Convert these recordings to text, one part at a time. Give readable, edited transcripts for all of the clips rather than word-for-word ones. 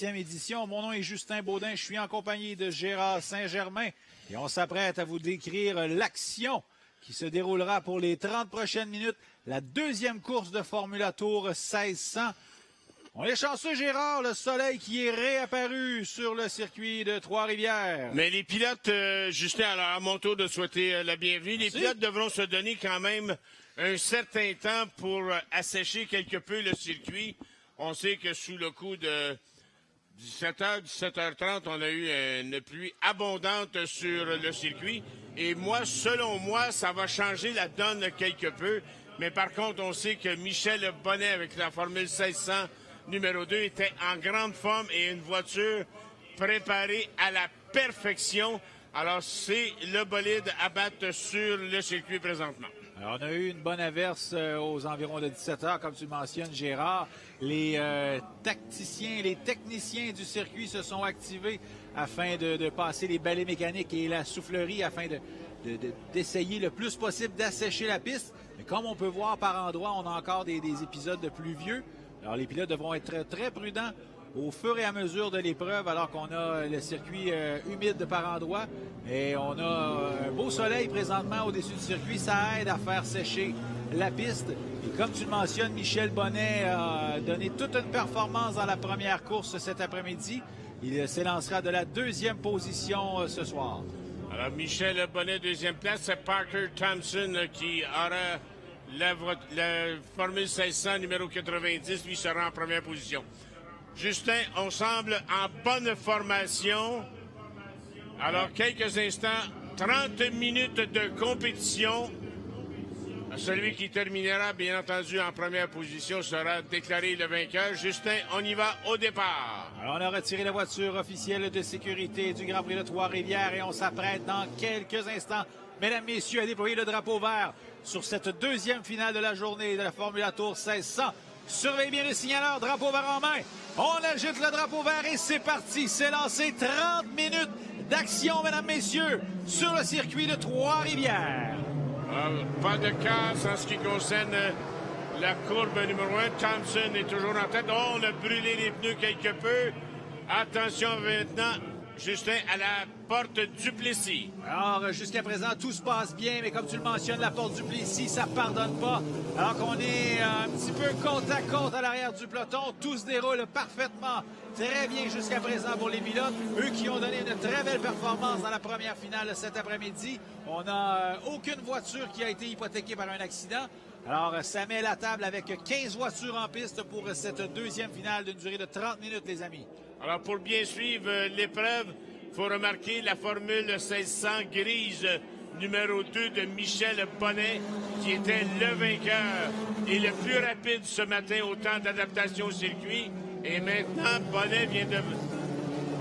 7e édition. Mon nom est Justin Baudin. Je suis en compagnie de Gérard Saint-Germain et on s'apprête à vous décrire l'action qui se déroulera pour les 30 prochaines minutes. La deuxième course de Formula Tour 1600. On est chanceux, Gérard, le soleil qui est réapparu sur le circuit de Trois-Rivières. Mais les pilotes, Justin, alors à mon tour de souhaiter la bienvenue. Merci. Les pilotes devront se donner quand même un certain temps pour assécher quelque peu le circuit. On sait que sous le coup de 17h, 17h30, on a eu une pluie abondante sur le circuit. Et moi, selon moi, ça va changer la donne quelque peu. Mais par contre, on sait que Michel Bonnet, avec la Formule 1600 numéro 2, était en grande forme et une voiture préparée à la perfection. Alors, c'est le bolide à battre sur le circuit présentement. Alors, on a eu une bonne averse aux environs de 17h, comme tu le mentionnes, Gérard. Les tacticiens, les techniciens du circuit se sont activés afin de passer les balais mécaniques et la soufflerie afin d'essayer le plus possible d'assécher la piste. Mais comme on peut voir par endroits, on a encore des épisodes de pluvieux. Alors, les pilotes devront être très prudents au fur et à mesure de l'épreuve, alors qu'on a le circuit humide par endroits. Et on a un beau soleil présentement au-dessus du circuit. Ça aide à faire sécher la piste. Et comme tu le mentionnes, Michel Bonnet a donné toute une performance dans la première course cet après-midi. Il s'élancera de la deuxième position ce soir. Alors, Michel Bonnet, deuxième place. C'est Parker Thompson qui aura la Formule 1600 numéro 90. Lui sera en première position. Justin, on semble en bonne formation. Alors, quelques instants, 30 minutes de compétition. Celui qui terminera, bien entendu, en première position sera déclaré le vainqueur. Justin, on y va au départ. Alors, on a retiré la voiture officielle de sécurité du Grand Prix de Trois-Rivières et on s'apprête dans quelques instants, mesdames, messieurs, à déployer le drapeau vert sur cette deuxième finale de la journée de la Formula Tour 1600. Surveillez bien le signaleur, drapeau vert en main. On agite le drapeau vert et c'est parti. C'est lancé 30 minutes d'action, mesdames, messieurs, sur le circuit de Trois-Rivières. Pas de casse en ce qui concerne la courbe numéro 1. Thompson est toujours en tête. Oh, on a brûlé les pneus quelque peu. Attention maintenant, Justin, à la porte Duplessis. Alors, jusqu'à présent, tout se passe bien, mais comme tu le mentionnes, la porte Duplessis, ça ne pardonne pas. Alors qu'on est un petit peu côte à côte à l'arrière du peloton, tout se déroule parfaitement, très bien jusqu'à présent pour les pilotes. Eux qui ont donné une très belle performance dans la première finale cet après-midi. On n'a aucune voiture qui a été hypothéquée par un accident. Alors, ça met la table avec 15 voitures en piste pour cette deuxième finale d'une durée de 30 minutes, les amis. Alors, pour bien suivre l'épreuve, il faut remarquer la Formule 1600 grise numéro 2 de Michel Bonnet, qui était le vainqueur et le plus rapide ce matin au temps d'adaptation au circuit. Et maintenant, Bonnet vient de...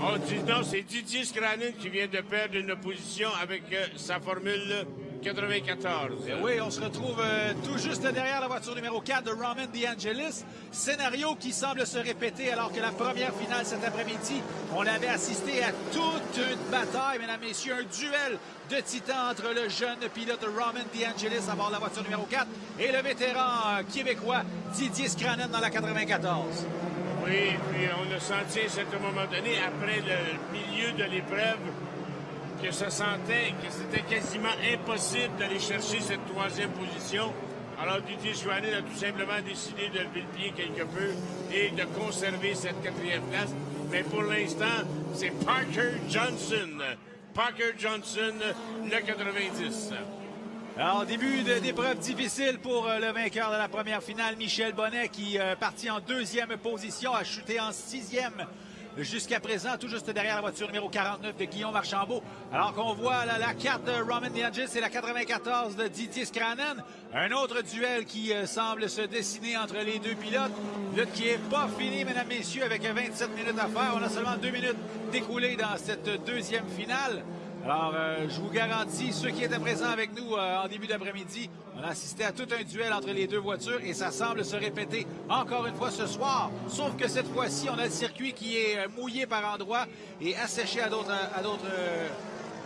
Oh, non, c'est Didier Scranen qui vient de perdre une position avec sa Formule 94. Oui, on se retrouve tout juste derrière la voiture numéro 4 de Roman DeAngelis. Scénario qui semble se répéter alors que la première finale cet après-midi, on avait assisté à toute une bataille, mesdames, messieurs, un duel de titans entre le jeune pilote Roman DeAngelis à bord de la voiture numéro 4 et le vétéran québécois Didier Scranen dans la 94. Oui, puis on a senti à un certain moment donné, après le milieu de l'épreuve, que ça sentait que c'était quasiment impossible d'aller chercher cette troisième position. Alors Didier Scranen a tout simplement décidé de lever le pied quelque peu et de conserver cette quatrième place. Mais pour l'instant, c'est Parker Johnson. Parker Johnson, le 90. Alors, début d'épreuve difficile pour le vainqueur de la première finale, Michel Bonnet, qui partit en deuxième position, a chuté en sixième jusqu'à présent, tout juste derrière la voiture numéro 49 de Guillaume Archambault. Alors qu'on voit la carte de Roman DeAngelis et la 94 de Didier Scranen. Un autre duel qui semble se dessiner entre les deux pilotes. Lutte qui n'est pas fini, mesdames, messieurs, avec 27 minutes à faire. On a seulement 2 minutes d'écoulées dans cette deuxième finale. Alors, je vous garantis, ceux qui étaient présents avec nous en début d'après-midi, on a assisté à tout un duel entre les deux voitures et ça semble se répéter encore une fois ce soir. Sauf que cette fois-ci, on a le circuit qui est mouillé par endroits et asséché à d'autres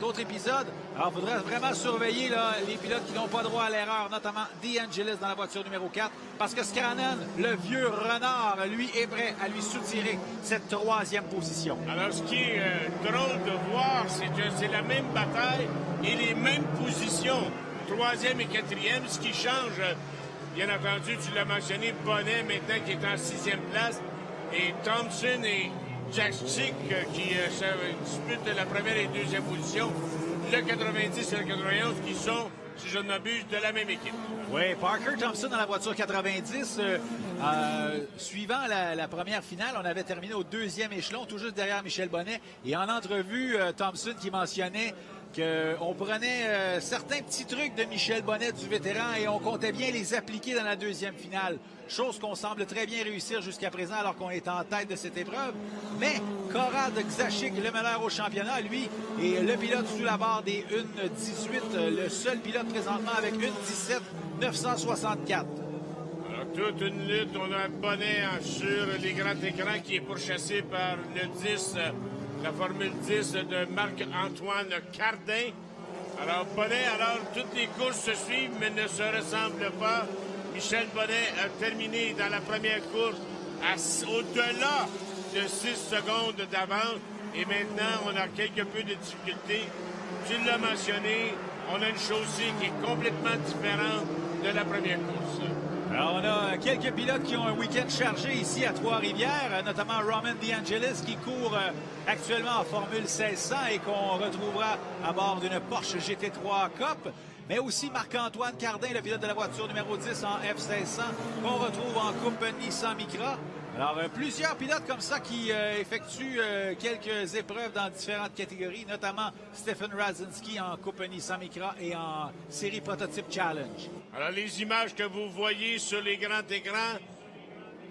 d'autres épisodes. Alors, il faudrait vraiment surveiller là, les pilotes qui n'ont pas droit à l'erreur, notamment DeAngelis dans la voiture numéro 4, parce que Scrannen, le vieux renard, lui, est prêt à lui soutirer cette 3e position. Alors, ce qui est drôle de voir, c'est que c'est la même bataille et les mêmes positions, 3e et 4e, ce qui change, bien entendu, tu l'as mentionné, Bonnet maintenant qui est en 6e place, et Thompson et Jack-Chick qui disputent la première et 2e position, le 90 et le 91 qui sont, si je ne m'abuse, de la même équipe. Oui, Parker Thompson dans la voiture 90. Suivant la première finale, on avait terminé au 2e échelon, tout juste derrière Michel Bonnet. Et en entrevue, Thompson qui mentionnait qu'on prenait certains petits trucs de Michel Bonnet, du vétéran, et on comptait bien les appliquer dans la 2e finale. Chose qu'on semble très bien réussir jusqu'à présent alors qu'on est en tête de cette épreuve. Mais Konrad Zachick, le meneur au championnat, lui, est le pilote sous la barre des 1.18, le seul pilote présentement avec 1.17.964. Alors, toute une lutte. On a Bonnet sur les grands écrans qui est pourchassé par le 10, la Formule 10 de Marc-Antoine Cardin. Alors, Bonnet, toutes les courses se suivent mais ne se ressemblent pas. Michel Bonnet a terminé dans la première course au-delà de 6 secondes d'avance. Et maintenant, on a quelque peu de difficultés. Tu l'as mentionné, on a une chaussée qui est complètement différente de la première course. Alors, on a quelques pilotes qui ont un week-end chargé ici à Trois-Rivières, notamment Roman DeAngelis qui court actuellement en Formule 1600 et qu'on retrouvera à bord d'une Porsche GT3 Cup. Mais aussi Marc-Antoine Cardin, le pilote de la voiture numéro 10 en F1600, qu'on retrouve en Coupe Nissan Micra. Alors, plusieurs pilotes comme ça qui effectuent quelques épreuves dans différentes catégories, notamment Stefan Radzinski en Coupe Nissan Micra et en série Prototype Challenge. Alors, les images que vous voyez sur les grands écrans,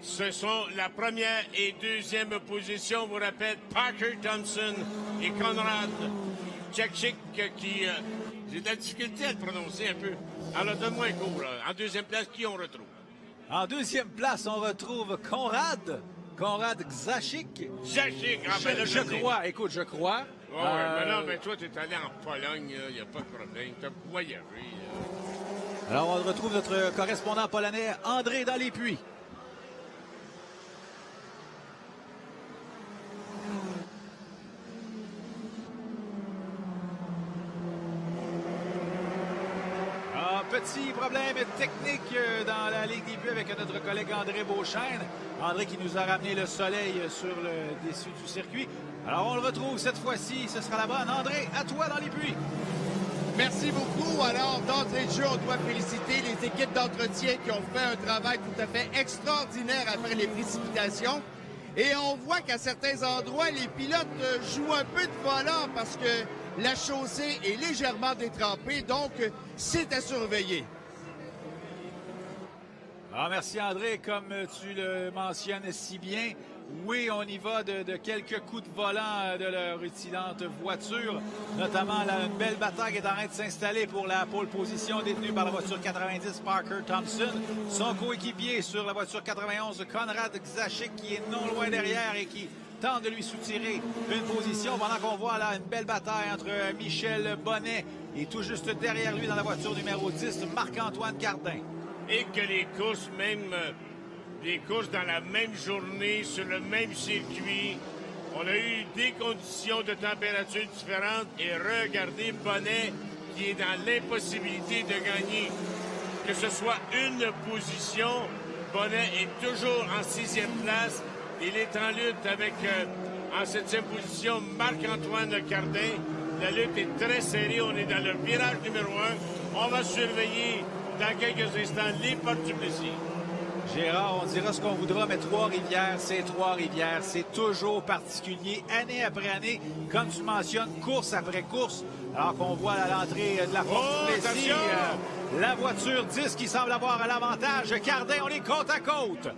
ce sont la première et 2e position. Je vous rappelle, Parker Thompson et Konrad Zachick qui... j'ai de la difficulté à le prononcer un peu. Alors, donne-moi un cours. En 2e place, qui on retrouve? En 2e place, on retrouve Konrad Zachick. Zachick, je crois. Écoute, je crois. Oui, mais non, mais toi, tu es allé en Pologne, il n'y a pas de problème. Tu as voyagé. Alors, on retrouve notre correspondant polonais, André dans les puits. Petit problème technique dans la Ligue des Puits avec notre collègue André Beauchesne. André qui nous a ramené le soleil sur le dessus du circuit. Alors on le retrouve cette fois-ci, ce sera la bonne. André, à toi dans les puits. Merci beaucoup. Alors, d'entrée de jeu, on doit féliciter les équipes d'entretien qui ont fait un travail tout à fait extraordinaire après les précipitations. Et on voit qu'à certains endroits, les pilotes jouent un peu de volant parce que la chaussée est légèrement détrempée, donc c'est à surveiller. Ah, merci André, comme tu le mentionnes si bien, oui, on y va de quelques coups de volant de leur rutilante voiture, notamment une belle bataille qui est en train de s'installer pour la pole position détenue par la voiture 90 Parker Thompson. Son coéquipier sur la voiture 91, Konrad Zachick, qui est non loin derrière et qui tente de lui soutirer une position pendant qu'on voit là une belle bataille entre Michel Bonnet et tout juste derrière lui dans la voiture numéro 10, Marc-Antoine Cardin. Et que les courses, même des courses dans la même journée, sur le même circuit, on a eu des conditions de température différentes et regardez Bonnet qui est dans l'impossibilité de gagner que ce soit une position. Bonnet est toujours en 6e place. Il est en lutte avec, en 7e position, Marc-Antoine Cardin. La lutte est très serrée. On est dans le virage numéro 1. On va surveiller dans quelques instants les portes du Plessis. Gérard, on dira ce qu'on voudra, mais Trois-Rivières, c'est Trois-Rivières. C'est toujours particulier, année après année, comme tu mentionnes, course après course. Alors qu'on voit à l'entrée de la porte du Plessis, la voiture 10 qui semble avoir l'avantage. Cardin, on est côte à côte.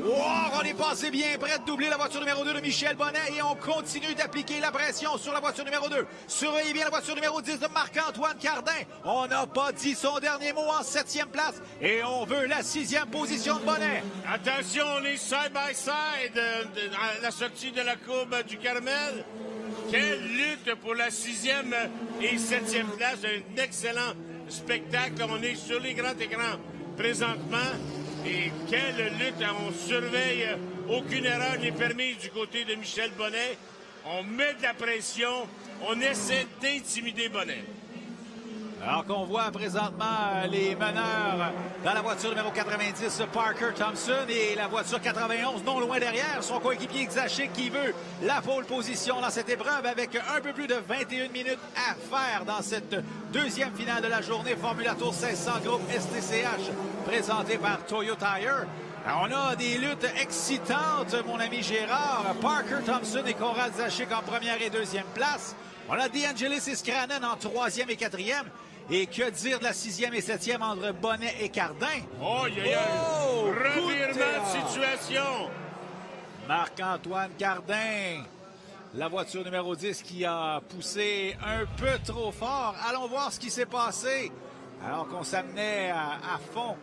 Wow, on est passé bien près de doubler la voiture numéro 2 de Michel Bonnet et on continue d'appliquer la pression sur la voiture numéro 2. Surveillez bien la voiture numéro 10 de Marc-Antoine Cardin. On n'a pas dit son dernier mot en 7e place et on veut la 6e position de Bonnet. Attention, on est side by side à la sortie de la courbe du Carmel. Quelle lutte pour la 6e et 7e place. Un excellent spectacle. On est sur les grands écrans présentement. Et quelle lutte. On surveille. Aucune erreur n'est permise du côté de Michel Bonnet. On met de la pression. On essaie d'intimider Bonnet. Alors qu'on voit présentement les meneurs dans la voiture numéro 90, Parker Thompson, et la voiture 91, non loin derrière, son coéquipier Zajic qui veut la pole position dans cette épreuve avec un peu plus de 21 minutes à faire dans cette deuxième finale de la journée. Formula Tour 1600 groupe STCH présenté par Toyo Tire. Alors, on a des luttes excitantes, mon ami Gérard. Parker Thompson et Konrad Zajic en première et deuxième place. On a DeAngelis et Skranen en troisième et quatrième. Et que dire de la 6e et 7e entre Bonnet et Cardin? Oh, il y a un revirement de situation. Marc-Antoine Cardin, la voiture numéro 10 qui a poussé un peu trop fort. Allons voir ce qui s'est passé alors qu'on s'amenait à fond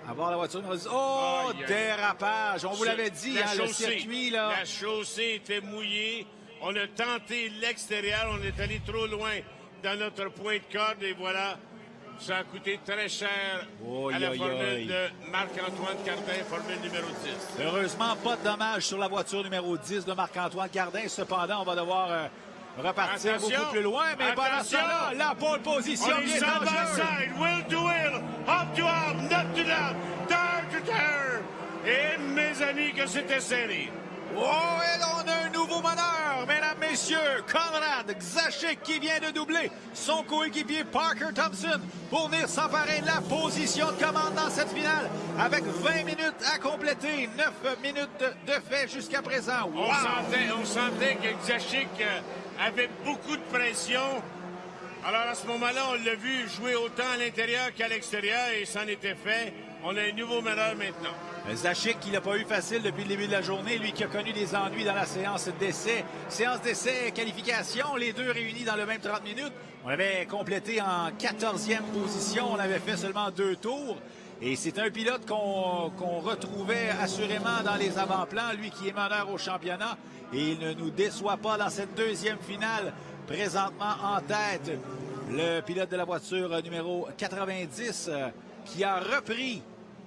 à voir la voiture numéro 10. Oh, dérapage! On vous l'avait dit, le circuit, là. La chaussée était mouillée. On a tenté l'extérieur. On est allé trop loin dans notre point de corde, et voilà, ça a coûté très cher à la formule de Marc-Antoine Cardin, formule numéro 10. Heureusement, pas de dommages sur la voiture numéro 10 de Marc-Antoine Cardin. Cependant, on va devoir repartir beaucoup plus loin. Mais pendant ce temps-là, la pole position on est side by side, wheel to wheel, up to up, nut to nut, tire to tire. Et mes amis, que c'était serré. Oh, et on a un nouveau meneur, mesdames, messieurs. Konrad Zajic qui vient de doubler son coéquipier Parker Thompson pour venir s'emparer de la position de commande dans cette finale avec 20 minutes à compléter, 9 minutes de fait jusqu'à présent. Wow. On sentait que Zajic avait beaucoup de pression. Alors à ce moment-là, on l'a vu jouer autant à l'intérieur qu'à l'extérieur et c'en était fait. On a un nouveau meneur maintenant. Zajic, qui n'a pas eu facile depuis le début de la journée, lui qui a connu des ennuis dans la séance d'essai. Séance d'essai, qualification, les deux réunis dans le même 30 minutes. On avait complété en 14e position, on avait fait seulement 2 tours. Et c'est un pilote qu'on retrouvait assurément dans les avant-plans, lui qui est meneur au championnat. Et il ne nous déçoit pas dans cette deuxième finale, présentement en tête. Le pilote de la voiture numéro 90 qui a repris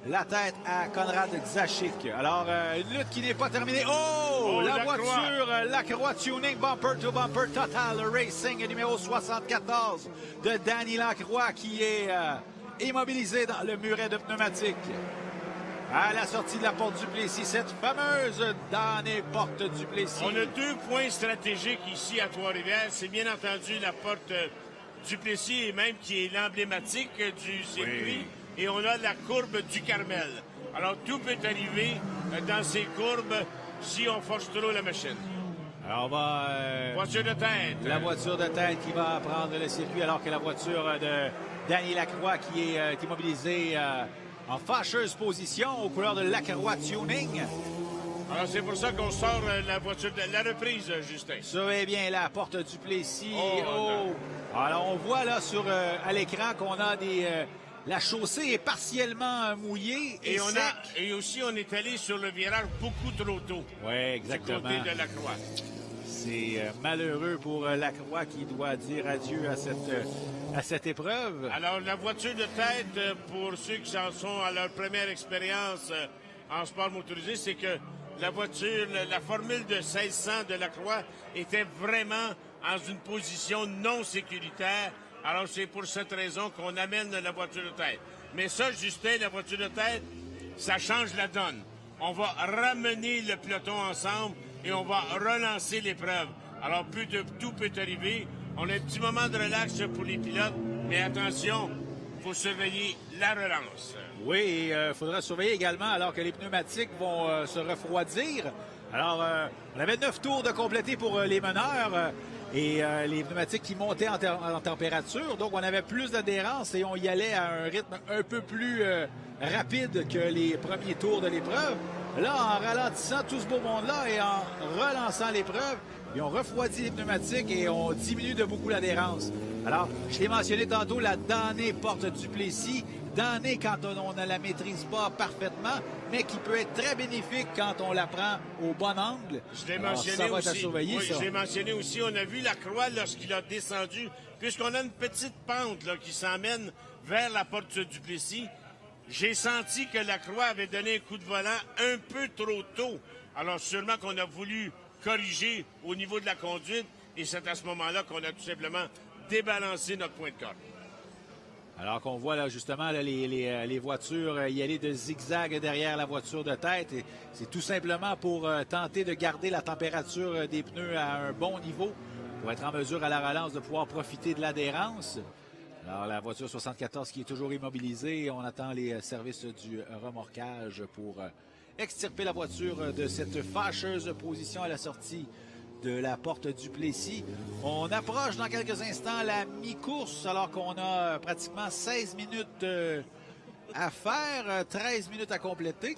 la tête à Konrad Zajic. Alors, une lutte qui n'est pas terminée. Oh, la voiture, Lacroix Tuning, Bumper to Bumper Total Racing, numéro 74 de Danny Lacroix qui est immobilisé dans le muret de pneumatique. À la sortie de la porte Duplessis, cette fameuse damnée porte Duplessis. On a 2 points stratégiques ici à Trois-Rivières. C'est bien entendu la porte Duplessis, et même qui est l'emblématique du circuit. Oui. Et on a la courbe du Carmel. Alors, tout peut arriver dans ces courbes si on force trop la machine. Alors, on va... voiture de tête. La voiture de tête qui va prendre le circuit, alors que la voiture de Danny Lacroix qui est immobilisée en fâcheuse position aux couleurs de Lacroix Tuning. Alors, c'est pour ça qu'on sort la voiture de la reprise, Justin. Surveillez bien la porte Duplessis. Oh. Alors, on voit là à l'écran qu'on a des... la chaussée est partiellement mouillée et sec. Et aussi, on est allé sur le virage beaucoup trop tôt. Oui, exactement. Du côté de Lacroix. C'est malheureux pour Lacroix qui doit dire adieu à cette épreuve. Alors, la voiture de tête, pour ceux qui en sont à leur première expérience en sport motorisé, c'est que la voiture, la formule de 1600 de Lacroix était vraiment dans une position non sécuritaire. Alors, c'est pour cette raison qu'on amène la voiture de tête. Mais ça, Justin, la voiture de tête, ça change la donne. On va ramener le peloton ensemble et on va relancer l'épreuve. Alors, tout peut arriver. On a un petit moment de relax pour les pilotes, mais attention, il faut surveiller la relance. Oui, il faudra surveiller également alors que les pneumatiques vont se refroidir. Alors, on avait 9 tours de compléter pour les meneurs. Et les pneumatiques qui montaient en température. Donc, on avait plus d'adhérence et on y allait à un rythme un peu plus rapide que les premiers tours de l'épreuve. Là, en ralentissant tout ce beau monde-là et en relançant l'épreuve, ils ont refroidi les pneumatiques et on diminue de beaucoup l'adhérence. Alors, je l'ai mentionné tantôt, la damnée porte Duplessis, damnée quand on ne la maîtrise pas parfaitement, mais qui peut être très bénéfique quand on la prend au bon angle. Je l'ai Alors, mentionné ça va être à aussi. surveiller, Oui, ça. je l'ai mentionné aussi. On a vu la croix lorsqu'il a descendu, puisqu'on a une petite pente là, qui s'emmène vers la porte du Duplessis. J'ai senti que la croix avait donné un coup de volant un peu trop tôt. Alors, sûrement qu'on a voulu corriger au niveau de la conduite, et c'est à ce moment-là qu'on a tout simplement débalancé notre point de corde. Alors qu'on voit là justement là, les voitures y aller de zigzag derrière la voiture de tête. Et c'est tout simplement pour tenter de garder la température des pneus à un bon niveau pour être en mesure à la relance de pouvoir profiter de l'adhérence. Alors la voiture 74 qui est toujours immobilisée. On attend les services du remorquage pour extirper la voiture de cette fâcheuse position à la sortie de la porte du Duplessis. On approche dans quelques instants la mi-course alors qu'on a pratiquement 16 minutes à faire, 13 minutes à compléter.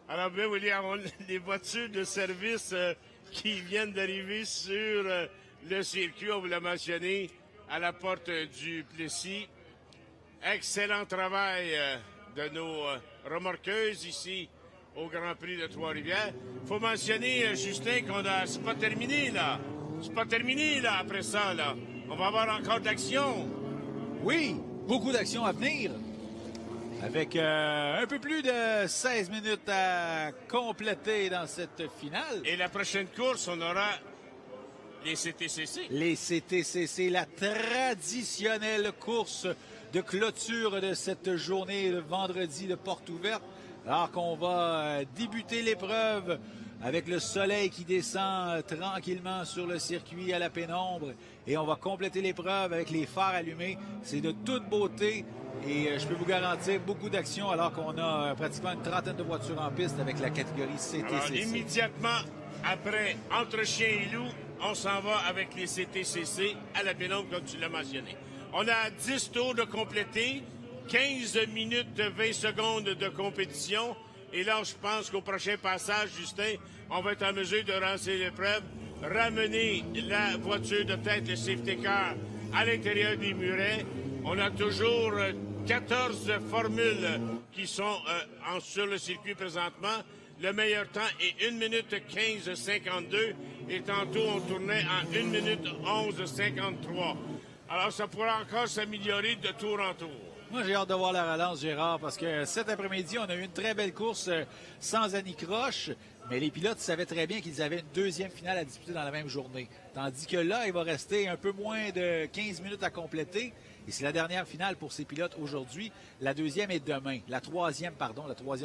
Alors bien, William, les voitures de service qui viennent d'arriver sur le circuit, on vous l'a mentionné, à la porte du Plessis. Excellent travail de nos remorqueuses ici au Grand Prix de Trois-Rivières. Il faut mentionner, Justin, c'est pas terminé, là. C'est pas terminé, là, après ça, là. On va avoir encore de l'action. Oui, beaucoup d'actions à venir. Avec un peu plus de 16 minutes à compléter dans cette finale. Et la prochaine course, on aura les CTCC. Les CTCC, la traditionnelle course de clôture de cette journée de vendredi de porte ouverte. Alors qu'on va débuter l'épreuve avec le soleil qui descend tranquillement sur le circuit à la pénombre. Et on va compléter l'épreuve avec les phares allumés. C'est de toute beauté et je peux vous garantir beaucoup d'actions alors qu'on a pratiquement une trentaine de voitures en piste avec la catégorie CTCC. Alors, immédiatement après, entre chien et loup, on s'en va avec les CTCC à la pénombre comme tu l'as mentionné. On a 10 tours de compléter. 15 minutes 20 secondes de compétition. Et là, je pense qu'au prochain passage, Justin, on va être en mesure de lancer l'épreuve, ramener la voiture de tête, le safety car, à l'intérieur des murets. On a toujours 14 formules qui sont sur le circuit présentement. Le meilleur temps est 1 minute 15,52 et tantôt, on tournait en 1 minute 11,53. Alors, ça pourra encore s'améliorer de tour en tour. Moi, j'ai hâte de voir la relance, Gérard, parce que cet après-midi, on a eu une très belle course sans anicroche, mais les pilotes savaient très bien qu'ils avaient une deuxième finale à disputer dans la même journée. Tandis que là, il va rester un peu moins de 15 minutes à compléter. Et c'est la dernière finale pour ces pilotes aujourd'hui. La deuxième est demain. La troisième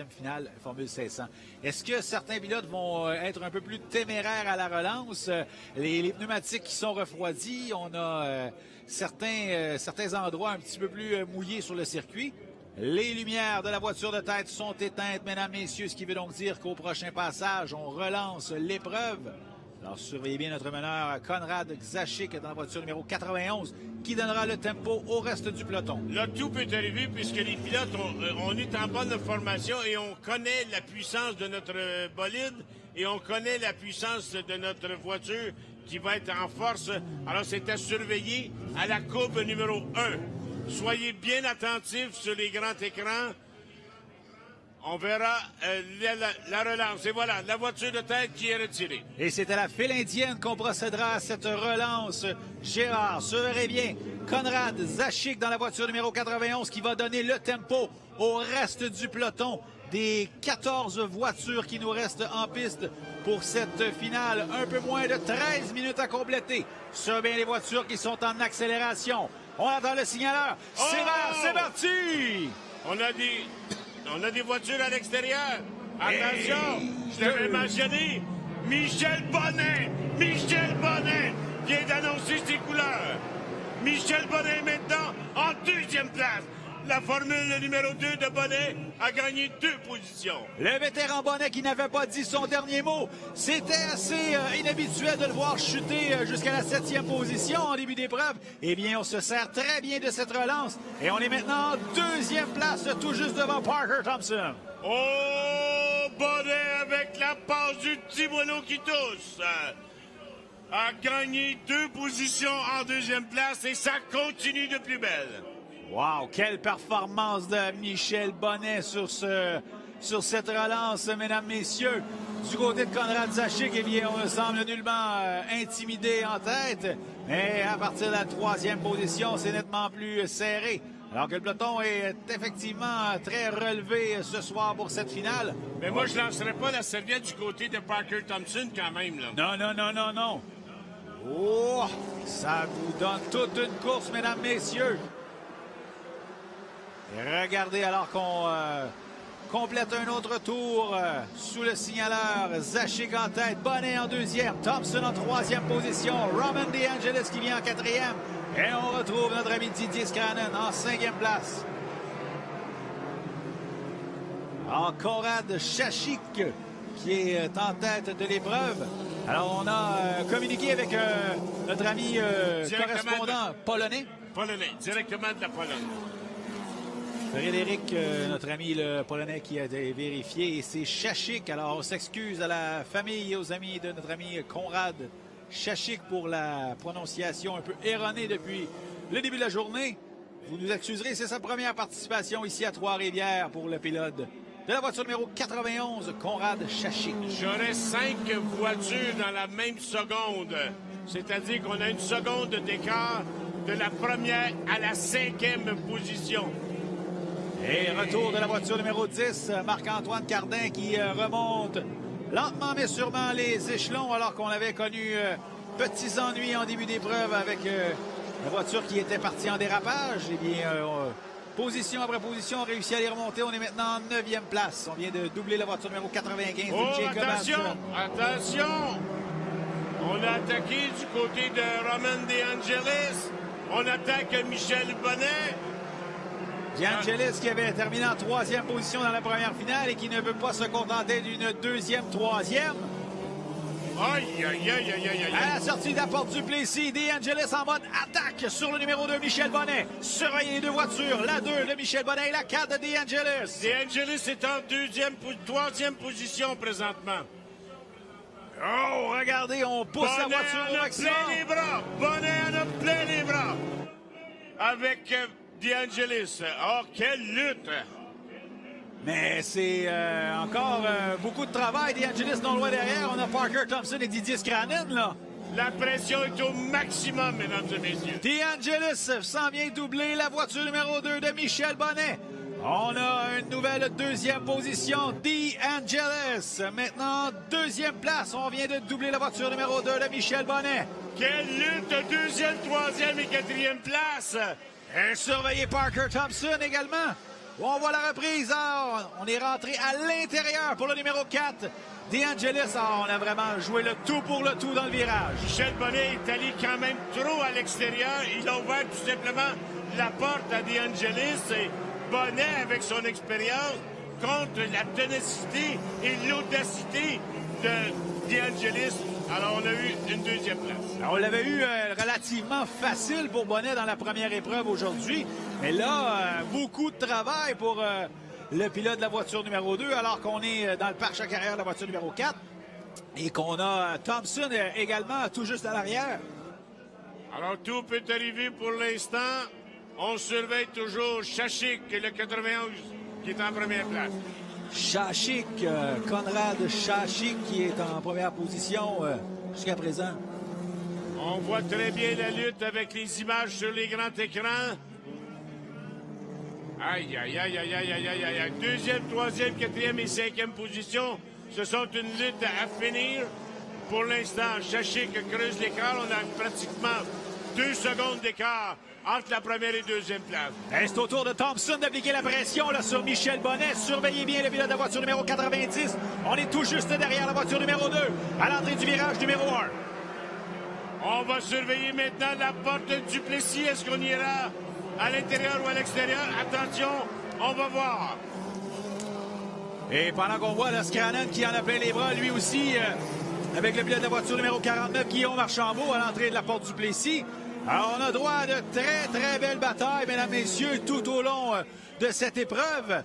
finale, Formule 1600. Est-ce que certains pilotes vont être un peu plus téméraires à la relance? Les pneumatiques qui sont refroidis, on a certains endroits un petit peu plus mouillés sur le circuit. Les lumières de la voiture de tête sont éteintes, mesdames, messieurs, ce qui veut donc dire qu'au prochain passage, on relance l'épreuve. Alors, surveillez bien notre meneur, Konrad Zaschik, dans la voiture numéro 91, qui donnera le tempo au reste du peloton. Là, tout peut arriver puisque les pilotes, on est en bonne formation et on connaît la puissance de notre bolide et on connaît la puissance de notre voiture qui va être en force. Alors, c'est à surveiller à la courbe numéro 1. Soyez bien attentifs sur les grands écrans. On verra la relance. Et voilà, la voiture de tête qui est retirée. Et c'est à la file indienne qu'on procédera à cette relance. Gérard, surveillez bien. Konrad Zaschik dans la voiture numéro 91 qui va donner le tempo au reste du peloton des 14 voitures qui nous restent en piste pour cette finale. Un peu moins de 13 minutes à compléter. Surveillez bien les voitures qui sont en accélération. On attend le signaleur. C'est parti! On a des voitures à l'extérieur. Attention, je l'avais mentionné. Michel Bonnet vient d'annoncer ses couleurs. Michel Bonnet maintenant en deuxième place. La formule numéro 2 de Bonnet a gagné 2 positions. Le vétéran Bonnet qui n'avait pas dit son dernier mot. C'était assez inhabituel de le voir chuter jusqu'à la 7e position en début d'épreuve. Eh bien, on se sert très bien de cette relance. Et on est maintenant en deuxième place, tout juste devant Parker Thompson. Oh, Bonnet avec la passe du petit Bruno qui tousse. A gagné 2 positions en deuxième place et ça continue de plus belle. Wow, quelle performance de Michel Bonnet sur cette relance, mesdames, messieurs. Du côté de Konrad Zachick, eh bien, on semble nullement intimidé en tête. Mais à partir de la 3e position, c'est nettement plus serré. Alors que le peloton est effectivement très relevé ce soir pour cette finale. Mais moi, je ne lancerais pas la serviette du côté de Parker Thompson quand même, là. Non. Oh, ça vous donne toute une course, mesdames, messieurs. Et regardez alors qu'on complète un autre tour sous le signaleur. Zachick en tête, Bonnet en 2e, Thompson en 3e position, Roman DeAngelis qui vient en 4e. Et on retrouve notre ami Didier Scranen en 5e place. Alors, Konrad Zachick qui est en tête de l'épreuve. Alors, on a communiqué avec notre ami correspondant polonais. Polonais, directement de la Pologne. Frédéric, notre ami le Polonais qui a été vérifié, et c'est Zachick. Alors, on s'excuse à la famille et aux amis de notre ami Konrad Zachick pour la prononciation un peu erronée depuis le début de la journée. Vous nous excuserez, c'est sa première participation ici à Trois-Rivières pour le pilote de la voiture numéro 91, Konrad Zachick. J'aurais 5 voitures dans la même seconde. C'est-à-dire qu'on a une seconde d'écart de la première à la 5e position. Et retour de la voiture numéro 10, Marc-Antoine Cardin qui remonte lentement mais sûrement les échelons alors qu'on avait connu petits ennuis en début d'épreuve avec la voiture qui était partie en dérapage. Eh bien, position après position, on réussit à les remonter. On est maintenant en 9e place. On vient de doubler la voiture numéro 95 de Jacob Attention! On a attaqué du côté de Roman DeAngelis. On attaque Michel Bonnet. DeAngelis qui avait terminé en 3e position dans la première finale et qui ne veut pas se contenter d'une 2e, 3e. Aïe. À la sortie de la porte du Plessis, DeAngelis en mode attaque sur le numéro 2, Michel Bonnet. Surveillez les deux voitures, la 2 de Michel Bonnet et la 4 de DeAngelis. DeAngelis est en 3e position présentement. Oh, regardez, on pousse la voiture au maximum. Bonnet en a plein les bras. Avec DeAngelis. Oh, quelle lutte! Mais c'est encore beaucoup de travail. DeAngelis non loin derrière. On a Parker Thompson et Didier Scranen, là. La pression est au maximum, mesdames et messieurs. DeAngelis s'en vient doubler la voiture numéro 2 de Michel Bonnet. On a une nouvelle 2e position, DeAngelis. Maintenant, 2e place. On vient de doubler la voiture numéro 2 de Michel Bonnet. Quelle lutte! 2e, 3e et 4e place. Et surveillez Parker Thompson également. On voit la reprise. On est rentré à l'intérieur pour le numéro 4. DeAngelis, on a vraiment joué le tout pour le tout dans le virage. Michel Bonnet est allé quand même trop à l'extérieur. Il a ouvert tout simplement la porte à DeAngelis. Et Bonnet, avec son expérience, contre la ténacité et l'audacité de DeAngelis. Alors, on a eu une 2e place. Alors, on l'avait eu relativement facile pour Bonnet dans la première épreuve aujourd'hui. Mais là, beaucoup de travail pour le pilote de la voiture numéro 2, alors qu'on est dans le pare-choc arrière de la voiture numéro 4. Et qu'on a Thompson également tout juste à l'arrière. Alors, tout peut arriver pour l'instant. On surveille toujours Zachick, le 91, qui est en première place. Zachick, Konrad Zachick qui est en première position jusqu'à présent. On voit très bien la lutte avec les images sur les grands écrans. Aïe. 2e, 3e, 4e et 5e position. Ce sont une lutte à finir. Pour l'instant, Zachick creuse l'écart. On a pratiquement 2 secondes d'écart entre la première et 2e place. C'est au tour de Thompson d'appliquer la pression là, sur Michel Bonnet. Surveillez bien le pilote de la voiture numéro 90. On est tout juste derrière la voiture numéro 2 à l'entrée du virage numéro 1. On va surveiller maintenant la porte du Plessis. Est-ce qu'on ira à l'intérieur ou à l'extérieur? Attention, on va voir. Et pendant qu'on voit le Scranen qui en a plein les bras, lui aussi, avec le pilote de la voiture numéro 49, Guillaume Archambault, à l'entrée de la porte du Plessis. Alors, on a droit à de très belles batailles, mesdames, messieurs, tout au long de cette épreuve.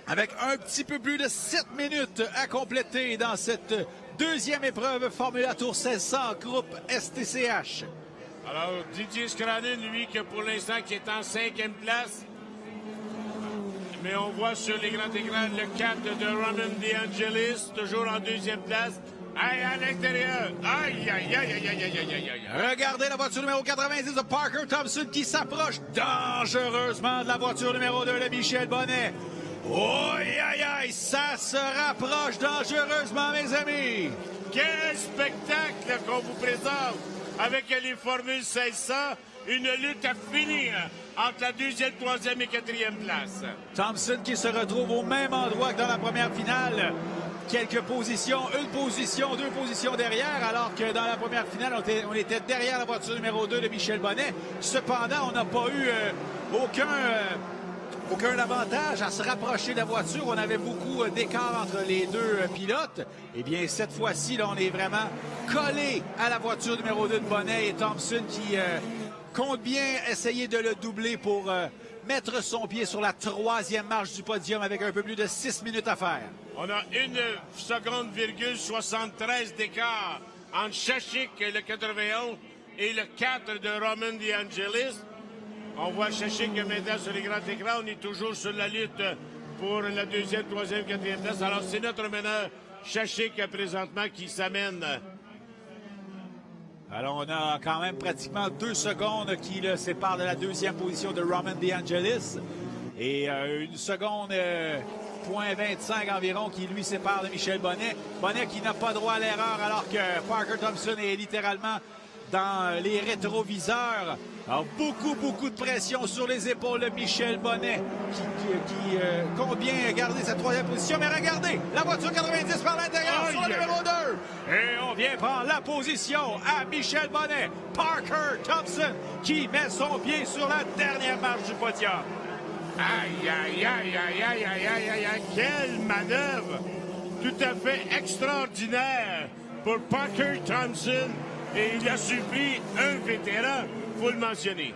Avec un petit peu plus de 7 minutes à compléter dans cette 2e épreuve Formula Tour 1600 groupe STCH. Alors, Didier Scrannon, lui, que pour l'instant, qui est en 5e place. Mais on voit sur les grands écrans le 4 de Roman DeAngelis, toujours en 2e place. Aïe, à l'intérieur. Aïe, aïe, aïe, aïe, aïe, aïe, aïe, aïe. Regardez la voiture numéro 90 de Parker Thompson qui s'approche dangereusement de la voiture numéro 2 de Michel Bonnet. Aïe, aïe, aïe, ça se rapproche dangereusement, mes amis. Quel spectacle qu'on vous présente avec les formules 1600. Une lutte à finir entre la 2e, 3e et 4e place. Thompson qui se retrouve au même endroit que dans la première finale. Quelques positions, une position, deux positions derrière, alors que dans la première finale, on était derrière la voiture numéro 2 de Michel Bonnet. Cependant, on n'a pas eu aucun avantage à se rapprocher de la voiture. On avait beaucoup d'écart entre les deux pilotes. Eh bien, cette fois-ci, là, on est vraiment collé à la voiture numéro 2 de Bonnet et Thompson qui compte bien essayer de le doubler pour mettre son pied sur la 3e marche du podium avec un peu plus de 6 minutes à faire. On a 1 seconde, 73 d'écart entre Chachik, le 91, et le 4 de Roman DeAngelis. On voit Chachik maintenant sur les grands écrans. On est toujours sur la lutte pour la 2e, 3e, 4e place. Alors, c'est notre meneur Chachik présentement qui s'amène. Alors, on a quand même pratiquement 2 secondes qui le séparent de la 2e position de Roman DeAngelis. Et 1 seconde, point 25 environ qui lui sépare de Michel Bonnet. Bonnet qui n'a pas droit à l'erreur alors que Parker Thompson est littéralement dans les rétroviseurs. Alors, beaucoup de pression sur les épaules de Michel Bonnet qui compte bien garder sa 3e position. Mais regardez, la voiture 90 par l'intérieur sur le numéro 2. Et on vient prendre la position à Michel Bonnet. Parker Thompson qui met son pied sur la dernière marche du podium. Aïe, aïe, aïe, aïe, aïe, aïe, aïe, aïe, aïe, quelle manœuvre tout à fait extraordinaire pour Parker Thompson. Et il a surpris un vétéran, faut le mentionner.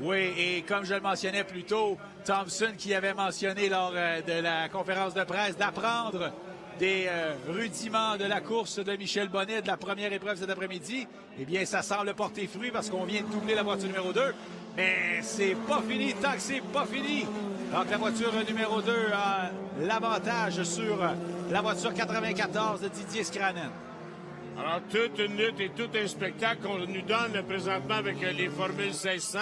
Oui, et comme je le mentionnais plus tôt, Thompson qui avait mentionné lors de la conférence de presse d'apprendre des rudiments de la course de Michel Bonnet de la première épreuve cet après-midi, eh bien, ça semble porter fruit parce qu'on vient de doubler la voiture numéro 2. Mais c'est pas fini tant que c'est pas fini. Donc, la voiture numéro 2 a l'avantage sur la voiture 94 de Didier Scrannon. Alors, toute une lutte et tout un spectacle qu'on nous donne présentement avec les formules 1600.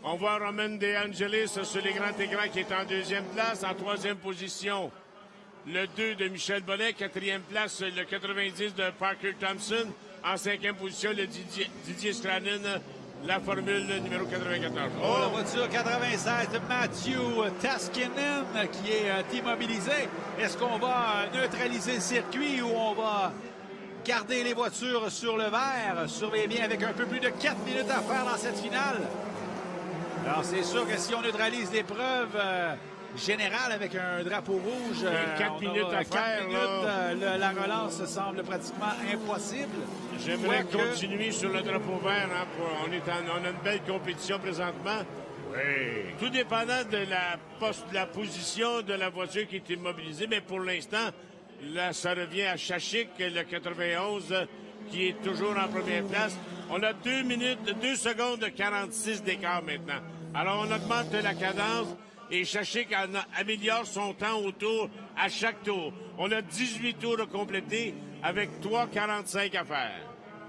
On voit Roman DeAngelis sur les grands écrans qui est en 2e place. En 3e position, le 2 de Michel Bonnet. 4e place, le 90 de Parker Thompson. En 5e position, le Didier Scrannon, la formule numéro 94. Oh, la voiture 96 de Matthew Taskinen qui est immobilisé. Est-ce qu'on va neutraliser le circuit ou on va garder les voitures sur le vert? Surveillez bien avec un peu plus de 4 minutes à faire dans cette finale. Alors, c'est sûr que si on neutralise l'épreuve générale avec un drapeau rouge, 4 minutes à faire. La relance semble pratiquement impossible. J'aimerais continuer sur le drapeau vert. Hein, on a une belle compétition présentement. Oui. Tout dépendant de la position de la voiture qui est immobilisée, mais pour l'instant, là, ça revient à Chachik, le 91, qui est toujours en première place. On a 2 secondes 46 d'écart maintenant. Alors, on augmente la cadence et Chachik améliore son temps au tour à chaque tour. On a 18 tours à compléter avec 3,45 à faire.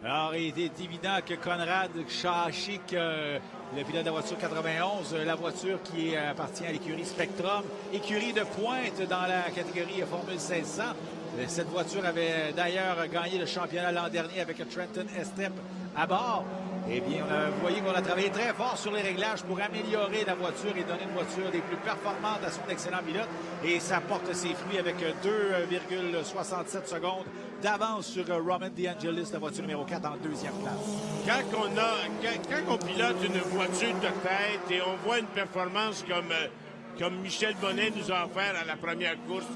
Alors, il est évident que Conrad Chachik, le pilote de la voiture 91, la voiture qui appartient à l'écurie Spectrum, écurie de pointe dans la catégorie Formule 1600. Cette voiture avait d'ailleurs gagné le championnat l'an dernier avec Trenton Estep à bord. Eh bien, vous voyez qu'on a travaillé très fort sur les réglages pour améliorer la voiture et donner une voiture des plus performantes à son excellent pilote. Et ça porte ses fruits avec 2,67 secondes d'avance sur Roman DeAngelis, la voiture numéro 4 en 2e place. Quand on pilote une voiture de tête et on voit une performance comme Michel Bonnet nous a offert à la première course,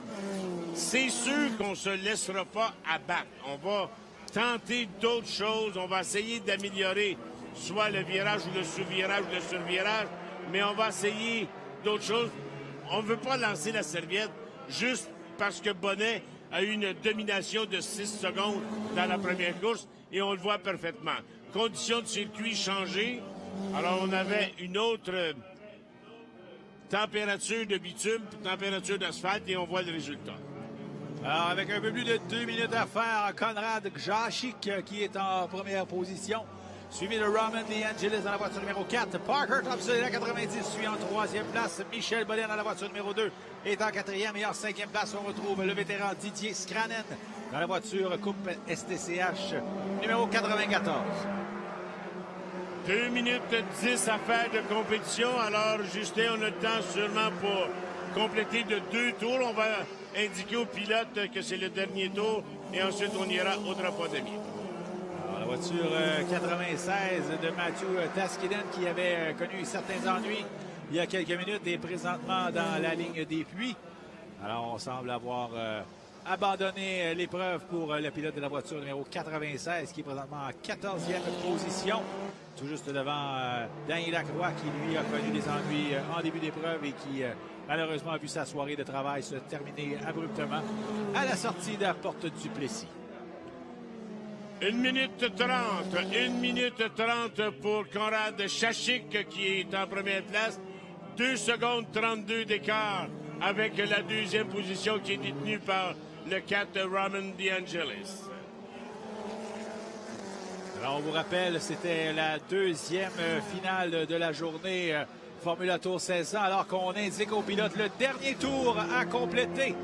c'est sûr qu'on ne se laissera pas abattre. On va tenter d'autres choses. On va essayer d'améliorer soit le virage ou le sous-virage ou le sur-virage, mais on va essayer d'autres choses. On ne veut pas lancer la serviette juste parce que Bonnet a eu une domination de 6 secondes dans la première course et on le voit parfaitement. Conditions de circuit changées. Alors, on avait une autre température de bitume, température d'asphalte et on voit le résultat. Alors, avec un peu plus de 2 minutes à faire, Konrad Zajac qui est en première position, suivi de Roman DeAngelis dans la voiture numéro 4. Parker Thompson est à 90, suit en troisième place. Michel Bonnet dans la voiture numéro 2 est en quatrième. Et en cinquième place, on retrouve le vétéran Didier Scranen dans la voiture Coupe STCH numéro 94. 2 minutes 10 à faire de compétition. Alors, Justin, on a le temps sûrement pour compléter de 2 tours. On va indiquer au pilote que c'est le dernier tour et ensuite on ira au drapeau d'amis. La voiture 96 de Matthew Taskinen qui avait connu certains ennuis il y a quelques minutes est présentement dans la ligne des puits. Alors, on semble avoir abandonné l'épreuve pour le pilote de la voiture numéro 96 qui est présentement en 14e position. Tout juste devant Daniel Lacroix qui, lui, a connu des ennuis en début d'épreuve et qui, malheureusement, a vu sa soirée de travail se terminer abruptement à la sortie de la porte du Plessis. 1 minute 30. 1 minute 30 pour Konrad Zajac qui est en première place. 2 secondes 32 d'écart avec la deuxième position qui est détenue par le 4 Roman DeAngelis. Alors, on vous rappelle, c'était la deuxième finale de la journée Formula Tour 1600, alors qu'on indique au pilote le dernier tour à compléter.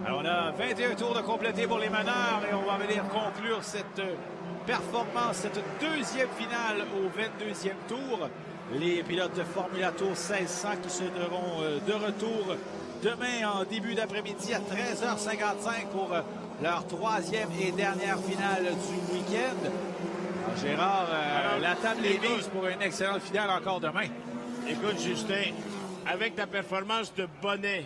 Alors, on a 21 tours de compléter pour les meneurs et on va venir conclure cette performance, cette deuxième finale au 22e tour. Les pilotes de Formula Tour 1600 qui seront de retour demain en début d'après-midi à 13h55 pour leur troisième et dernière finale du week-end. Gérard, la table est mise pour une excellente finale encore demain. Écoute, Justin, avec la performance de Bonnet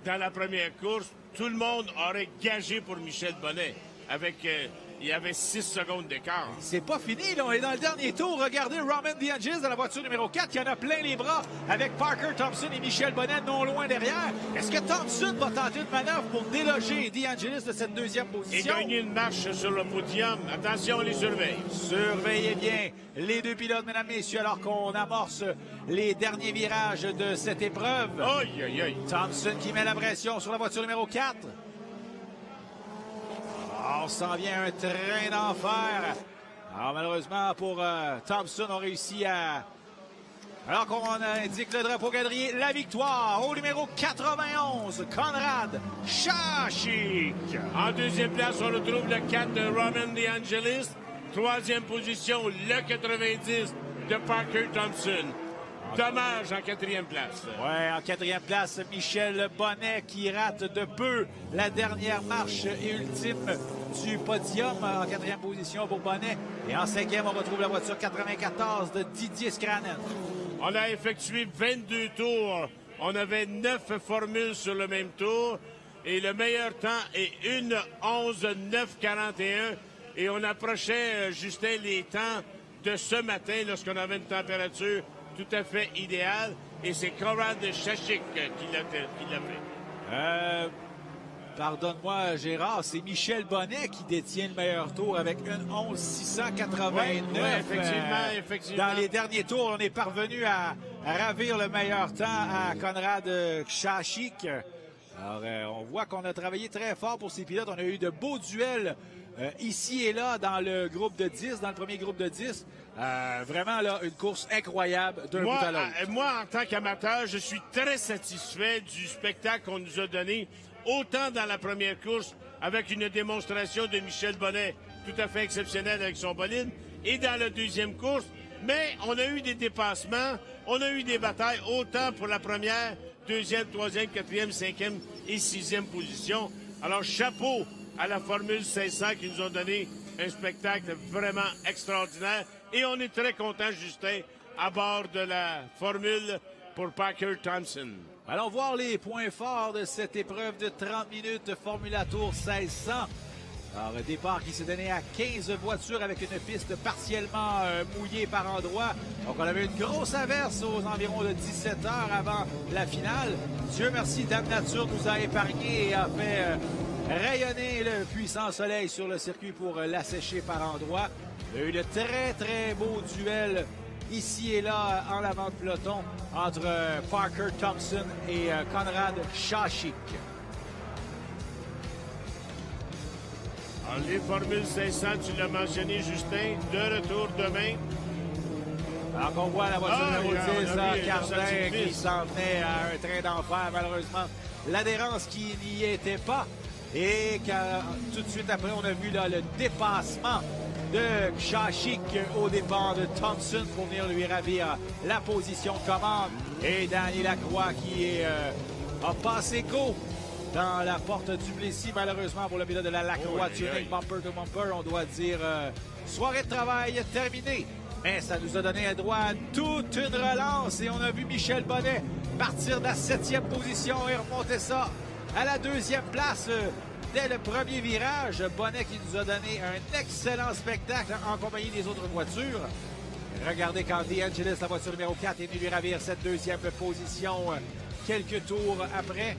dans la première course, tout le monde aurait gagé pour Michel Bonnet. Il y avait 6 secondes d'écart. C'est pas fini, là. On est dans le dernier tour. Regardez Roman DeAngelis dans la voiture numéro 4 qui en a plein les bras avec Parker Thompson et Michel Bonnet non loin derrière. Est-ce que Thompson va tenter une manœuvre pour déloger DeAngelis de cette deuxième position? Et gagner une marche sur le podium. Attention, on les surveille. Surveillez bien les deux pilotes, mesdames, messieurs, alors qu'on amorce les derniers virages de cette épreuve. Aïe, aïe, aïe. Thompson qui met la pression sur la voiture numéro 4. On s'en vient un train d'enfer. Alors, malheureusement, pour Thompson, on réussit à... Alors qu'on indique le drapeau quadrillé, la victoire au numéro 91, Konrad Zajac. En deuxième place, on retrouve le 4 de Roman DeAngelis. Troisième position, le 90 de Parker Thompson. Dommage en quatrième place. Ouais, en quatrième place, Michel Bonnet qui rate de peu la dernière marche ultime du podium en quatrième position pour Bonnet. Et en cinquième, on retrouve la voiture 94 de Didier Scranen. On a effectué 22 tours. On avait 9 formules sur le même tour. Et le meilleur temps est 1:11:9:41. Et on approchait, Justin, les temps de ce matin lorsqu'on avait une température tout à fait idéal. Et c'est Konrad Zajac qui l'a fait. Pardonne-moi, Gérard, c'est Michel Bonnet qui détient le meilleur tour avec une 11:689. Ouais, effectivement. Dans les derniers tours, on est parvenu à ravir le meilleur temps à Konrad Zajac. Alors, on voit qu'on a travaillé très fort pour ces pilotes. On a eu de beaux duels ici et là dans le groupe de 10, dans le premier groupe de 10. Vraiment, là, une course incroyable d'un bout à l'autre. Moi, en tant qu'amateur, je suis très satisfait du spectacle qu'on nous a donné, autant dans la première course, avec une démonstration de Michel Bonnet tout à fait exceptionnelle avec son bolide, et dans la deuxième course. Mais on a eu des dépassements, on a eu des batailles, autant pour la première, deuxième, troisième, quatrième, cinquième et sixième position. Alors, chapeau à la Formule 1600 qui nous ont donné un spectacle vraiment extraordinaire. Et on est très content, Justin, à bord de la Formule pour Parker Thompson. Allons voir les points forts de cette épreuve de 30 minutes Formula Tour 1600. Alors, un départ qui s'est donné à 15 voitures avec une piste partiellement mouillée par endroits. Donc, on avait une grosse averse aux environs de 17 heures avant la finale. Dieu merci, Dame Nature nous a épargnés et a fait rayonner le puissant soleil sur le circuit pour l'assécher par endroits. Il y a eu de très, très beaux duels ici et là en avant de peloton entre Parker Thompson et Konrad Zajic. Les Formules 500, tu l'as mentionné, Justin, de retour demain. Alors qu'on voit la voiture numéro 10, Cardin, qui qui s'en venait à un train d'enfer. Malheureusement, l'adhérence qui n'y était pas. Et tout de suite après, on a vu là, le dépassement de Zajic au départ de Thompson pour venir lui ravir la position de commande. Et Danny Lacroix qui a passé go dans la porte du Plessis, malheureusement pour le pilote de la Lacroix Tuning Bumper to Bumper. On doit dire soirée de travail terminée. Mais ça nous a donné un droit à toute une relance. Et on a vu Michel Bonnet partir de la 7e position et remonter ça à la 2e place dès le premier virage. Bonnet qui nous a donné un excellent spectacle en compagnie des autres voitures. Regardez quand DeAngelis, la voiture numéro 4, est venue lui ravir cette 2e position quelques tours après.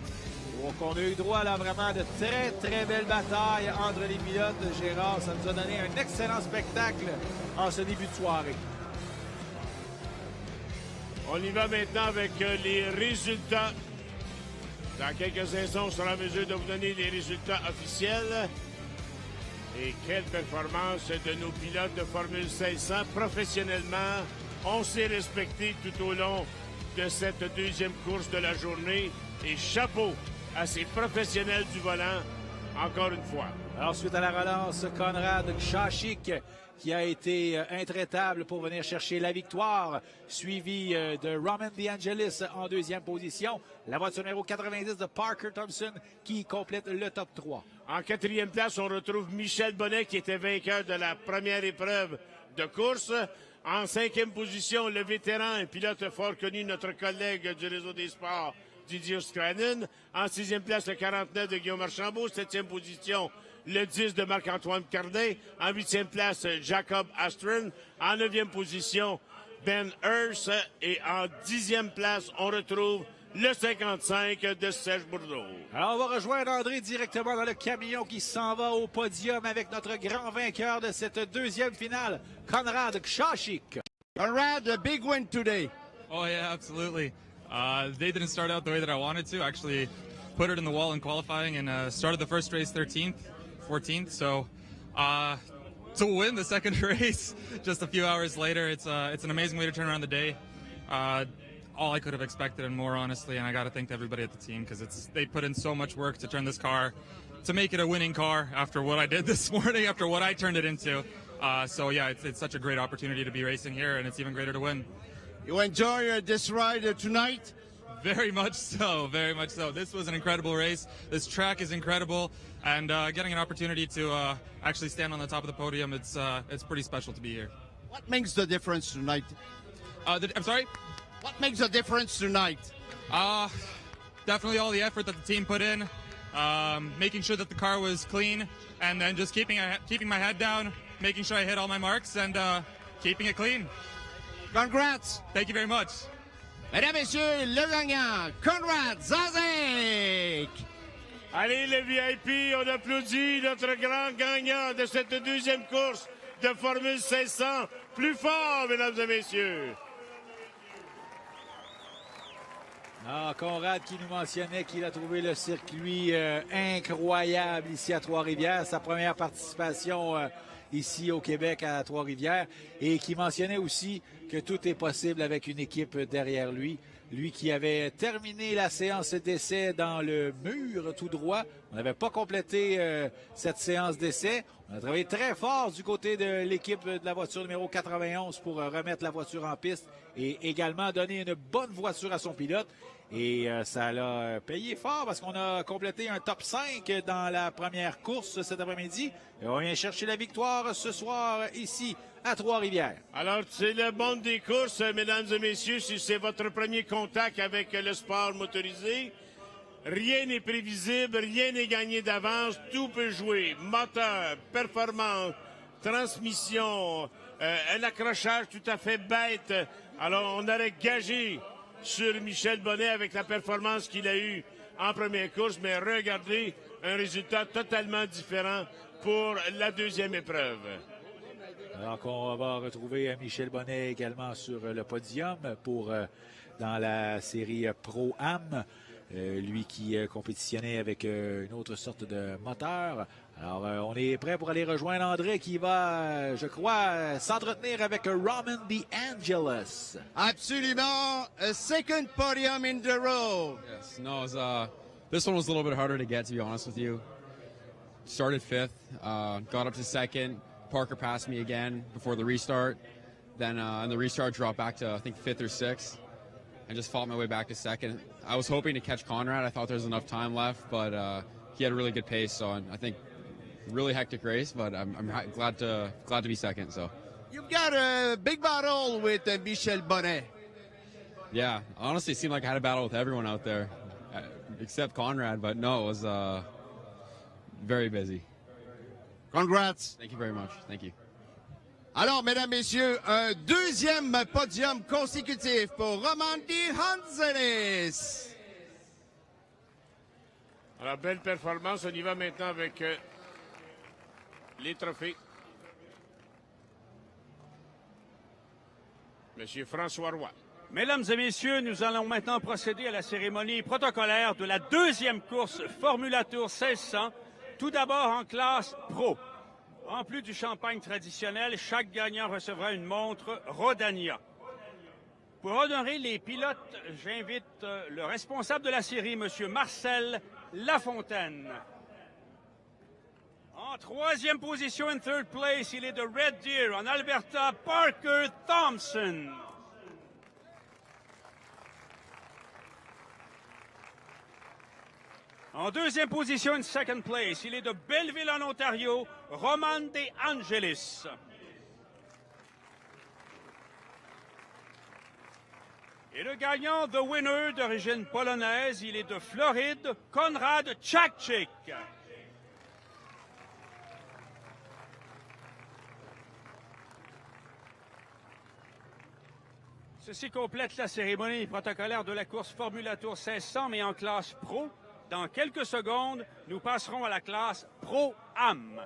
Donc on a eu droit là vraiment de très très belles batailles entre les pilotes. Gérard, ça nous a donné un excellent spectacle en ce début de soirée. On y va maintenant avec les résultats. Dans quelques instants, on sera en mesure de vous donner les résultats officiels. Et quelle performance de nos pilotes de Formule 500. Professionnellement, on s'est respecté tout au long de cette 2e course de la journée. Et chapeau à ces professionnels du volant, encore une fois. Alors, suite à la relance, Konrad Zajic qui a été intraitable pour venir chercher la victoire, suivi de Roman DeAngelis en 2e position. La voiture numéro 90 de Parker Thompson qui complète le top 3. En 4e place, on retrouve Michel Bonnet qui était vainqueur de la première épreuve de course. En 5e position, le vétéran et pilote fort connu, notre collègue du Réseau des sports, Didier Scranen. En 6e place, le 49 de Guillaume Archambault. 7e position, le 10 de Marc-Antoine Cardin. En 8e place, Jacob Astron. En 9e position, Ben Hurst. Et en 10e place, on retrouve le 55 de Serge Bourdeau. Alors, on va rejoindre André directement dans le camion qui s'en va au podium avec notre grand vainqueur de cette 2e finale, Konrad Zajic. Konrad, a big win today. Oh, yeah, absolutely. They didn't start out the way that I wanted to. I actually put it in the wall in qualifying and started the first race 13th, 14th. So to win the second race just a few hours later, it's an amazing way to turn around the day. All I could have expected and more, honestly, and I got to thank everybody at the team because they put in so much work to turn this car, to make it a winning car after what I did this morning, after what I turned it into. So, yeah, it's such a great opportunity to be racing here, and it's even greater to win. You enjoy this ride tonight? Very much so, very much so. This was an incredible race. This track is incredible, and getting an opportunity to actually stand on the top of the podium, it's pretty special to be here. What makes the difference tonight? I'm sorry? What makes the difference tonight? Definitely all the effort that the team put in, making sure that the car was clean, and then just keeping my head down, making sure I hit all my marks, and keeping it clean. Congrats! Thank you very much. Mesdames, Messieurs, le gagnant, Konrad Zajic! Allez, les VIP, on applaudit notre grand gagnant de cette 2e course de Formule 500. Plus fort, mesdames et messieurs. Ah, Konrad qui nous mentionnait qu'il a trouvé le circuit incroyable ici à Trois-Rivières. Sa première participation ici au Québec à Trois-Rivières et qui mentionnait aussi que tout est possible avec une équipe derrière lui. Lui qui avait terminé la séance d'essai dans le mur tout droit. On n'avait pas complété cette séance d'essai. On a travaillé très fort du côté de l'équipe de la voiture numéro 91 pour remettre la voiture en piste et également donner une bonne voiture à son pilote. Et ça l'a payé fort parce qu'on a complété un top 5 dans la première course cet après-midi. Et on vient chercher la victoire ce soir ici à Trois-Rivières. Alors, c'est le monde des courses, mesdames et messieurs, si c'est votre premier contact avec le sport motorisé. Rien n'est prévisible, rien n'est gagné d'avance, tout peut jouer. Moteur, performance, transmission, un accrochage tout à fait bête. Alors, on aurait gagé sur Michel Bonnet avec la performance qu'il a eue en première course, mais regardez un résultat totalement différent pour la deuxième épreuve. Alors qu'on va retrouver Michel Bonnet également sur le podium pour dans la série Pro-Am. Lui qui compétitionnait avec une autre sorte de moteur. Alors, on est prêt pour aller rejoindre André qui va, je crois, s'entretenir avec Roman DeAngelis. Absolument. A second podium in the row. Yes, no, it was, this one was a little bit harder to get, to be honest with you. Started fifth, got up to second. Parker passed me again before the restart. Then in the restart, dropped back to, I think, fifth or sixth. And just fought my way back to second. I was hoping to catch Conrad. I thought there was enough time left, but he had a really good pace. So I think really hectic race, but I'm glad to be second. So You've got a big battle with Michel Bonnet. yeah, honestly, it seemed like I had a battle with everyone out there, except Conrad. But no, it was very busy. Congrats. Thank you very much. Thank you. Alors, mesdames, messieurs, un deuxième podium consécutif pour Roman DeAngelis. Alors, belle performance. On y va maintenant avec les trophées. Monsieur François Roy. Mesdames et messieurs, nous allons maintenant procéder à la cérémonie protocolaire de la deuxième course Formula Tour 1600. Tout d'abord en classe pro. En plus du champagne traditionnel, chaque gagnant recevra une montre Rodania. Pour honorer les pilotes, j'invite le responsable de la série, M. Marcel Lafontaine. En troisième position, in third place, il est de Red Deer, en Alberta, Parker Thompson. En deuxième position, in second place, il est de Belleville, en Ontario, Roman DeAngelis. Et le gagnant, the winner, d'origine polonaise, il est de Floride, Konrad Tchakchik. Ceci complète la cérémonie protocolaire de la course Formula Tour 1600, mais en classe pro. Dans quelques secondes, nous passerons à la classe Pro-Am.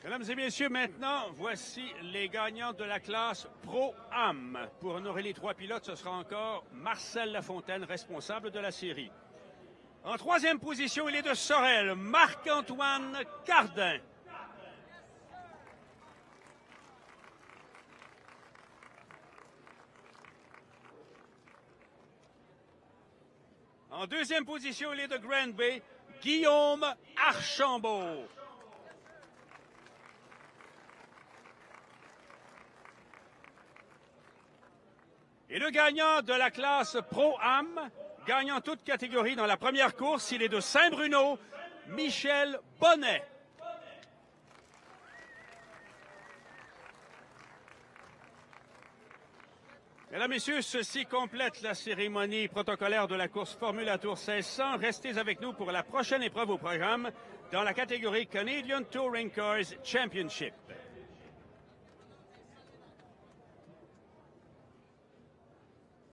Mesdames et messieurs, maintenant, voici les gagnants de la classe Pro-Am. Pour honorer les trois pilotes, ce sera encore Marcel Lafontaine, responsable de la série. En troisième position, il est de Sorel, Marc-Antoine Cardin. En deuxième position, il est de Grand Bay, Guillaume Archambault. Et le gagnant de la classe Pro-Am, gagnant toute catégorie dans la première course, il est de Saint-Bruno, Michel Bonnet. Mesdames, Messieurs, ceci complète la cérémonie protocolaire de la course Formula Tour 1600. Restez avec nous pour la prochaine épreuve au programme dans la catégorie Canadian Touring Cars Championship.